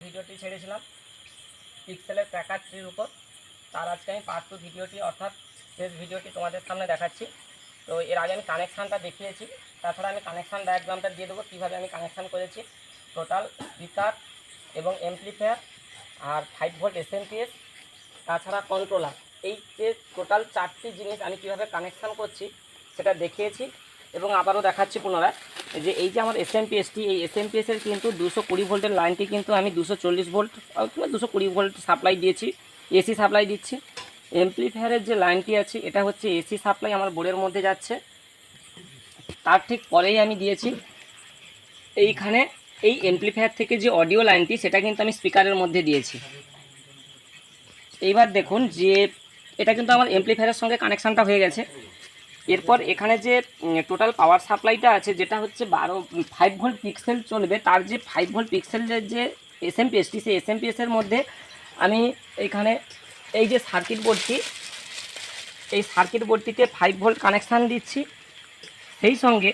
ভিডিওটি ছেড়েছিলাম পিক্সেলের ট্র্যাকার ট্রির উপর। তার আজকে আমি পার্ট 2 ভিডিওটি অর্থাৎ শেষ ভিডিওটি তোমাদের সামনে দেখাচ্ছি। তো এর আগে আমি কানেকশানটা দেখিয়েছি, তাছাড়া আমি কানেকশান ডায়াগ্রামটা দিয়ে দেবো কীভাবে আমি কানেকশান করেছি। টোটাল স্পিকার এবং অ্যাম্পলিফায়ার আর 5 ভোল্ট এসএমপিএস, তাছাড়া কন্ট্রোলার, এই যে টোটাল 4টি জিনিস আমি কীভাবে কানেকশান করছি সেটা দেখিয়েছি। এবং আবারও দেখাচ্ছি পুনরায় যে এই যে আমার এসএমপিএসটি, এই এসএমপিএসের কিন্তু 220 ভোল্টের লাইনটি কিন্তু আমি 240 ভোল্ট অথবা 220 ভোল্ট সাপ্লাই দিয়েছি, এসি সাপ্লাই দিচ্ছি। অ্যাম্পলিফায়ারের যে লাইনটি আছে এটা হচ্ছে এসি সাপ্লাই আমার বোর্ডের মধ্যে যাচ্ছে। তার ঠিক পরেই আমি দিয়েছি এইখানে এই অ্যাম্পলিফায়ার থেকে যে অডিও লাইনটি সেটা কিন্তু আমি স্পিকারের মধ্যে দিয়েছি। এইবার দেখুন যে এটা কিন্তু আমার অ্যাম্পলিফায়ারের সঙ্গে কানেকশানটা হয়ে গেছে। এরপর এখানে যে টোটাল পাওয়ার সাপ্লাইটা আছে যেটা হচ্ছে 5 ভোল্ট পিক্সেল চলবে, তার যে 5 ভোল্ট পিক্সেলের যে এসএমপিএসটি, সেই এসএমপিএসের মধ্যে আমি এইখানে এই যে সার্কিট বোর্ডটি, এই সার্কিট বোর্ডটিতে 5 ভোল্ট কানেকশান দিচ্ছি। সেই সঙ্গে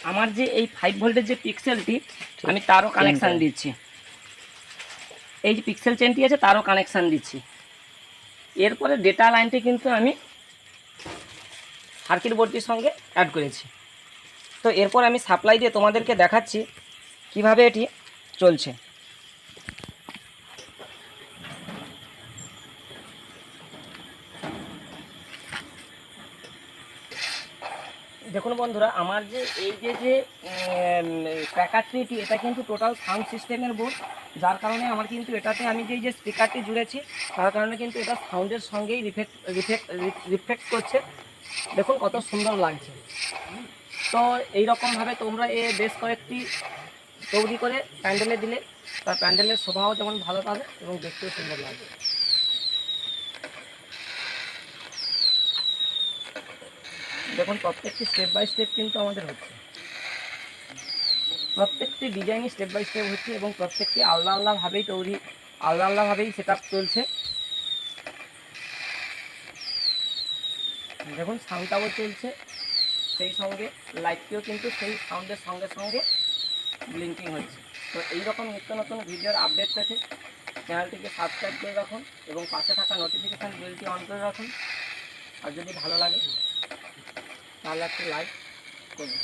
আমার যে এই 5 ভোল্টের যে পিক্সেলটি আমি তারও কানেকশান দিচ্ছি, এই যে পিক্সেল চেনটি আছে তারও কানেকশান দিচ্ছি। এরপরে ডেটা লাইনটি কিন্তু আমি সার্কিট বোর্ডটির সঙ্গে অ্যাড করেছি। তো এরপর আমি সাপ্লাই দিয়ে তোমাদেরকে দেখাচ্ছি কিভাবে এটি চলছে। দেখুন বন্ধুরা, আমার যে এই যে ট্র্যাকার ট্রিটি, এটা কিন্তু টোটাল সাউন্ড সিস্টেমের বোর্ড, যার কারণে আমার কিন্তু এটাতে আমি যে স্পিকারটি জুড়েছি তার কারণে কিন্তু এটা সাউন্ডের সঙ্গেই রিফ্লেক্ট করছে। দেখুন কত সুন্দর লাগছে। তো এইরকমভাবে তোমরা বেশ কয়েকটি তৈরি করে প্যান্ডেলে দিলে তার প্যান্ডেলের শোভাও যেমন ভালো পাবে এবং দেখতেও সুন্দর লাগবে। দেখুন প্রত্যেকটি স্টেপ বাই স্টেপ কিন্তু আমাদের হচ্ছে, প্রত্যেকটি ডিজাইনই স্টেপ বাই স্টেপ হচ্ছে এবং প্রত্যেকটি আলাদা আলাদাভাবেই আলাদাভাবেই সেট আপ চলছে। দেখুন সাউন্ডটাও চলছে, সেই সঙ্গে লাইটটিও কিন্তু সেই সাউন্ডের সঙ্গে সঙ্গে ব্লিঙ্কিং হচ্ছে। তো এইরকম নিত্য নতুন ভিডিওর আপডেট পেতে চ্যানেলটিকে সাবস্ক্রাইব করে রাখুন এবং পাশে থাকা নোটিফিকেশান বেলটি অন করে রাখুন। আর যদি ভালো লাগে তাহলে একটা লাইক করুন।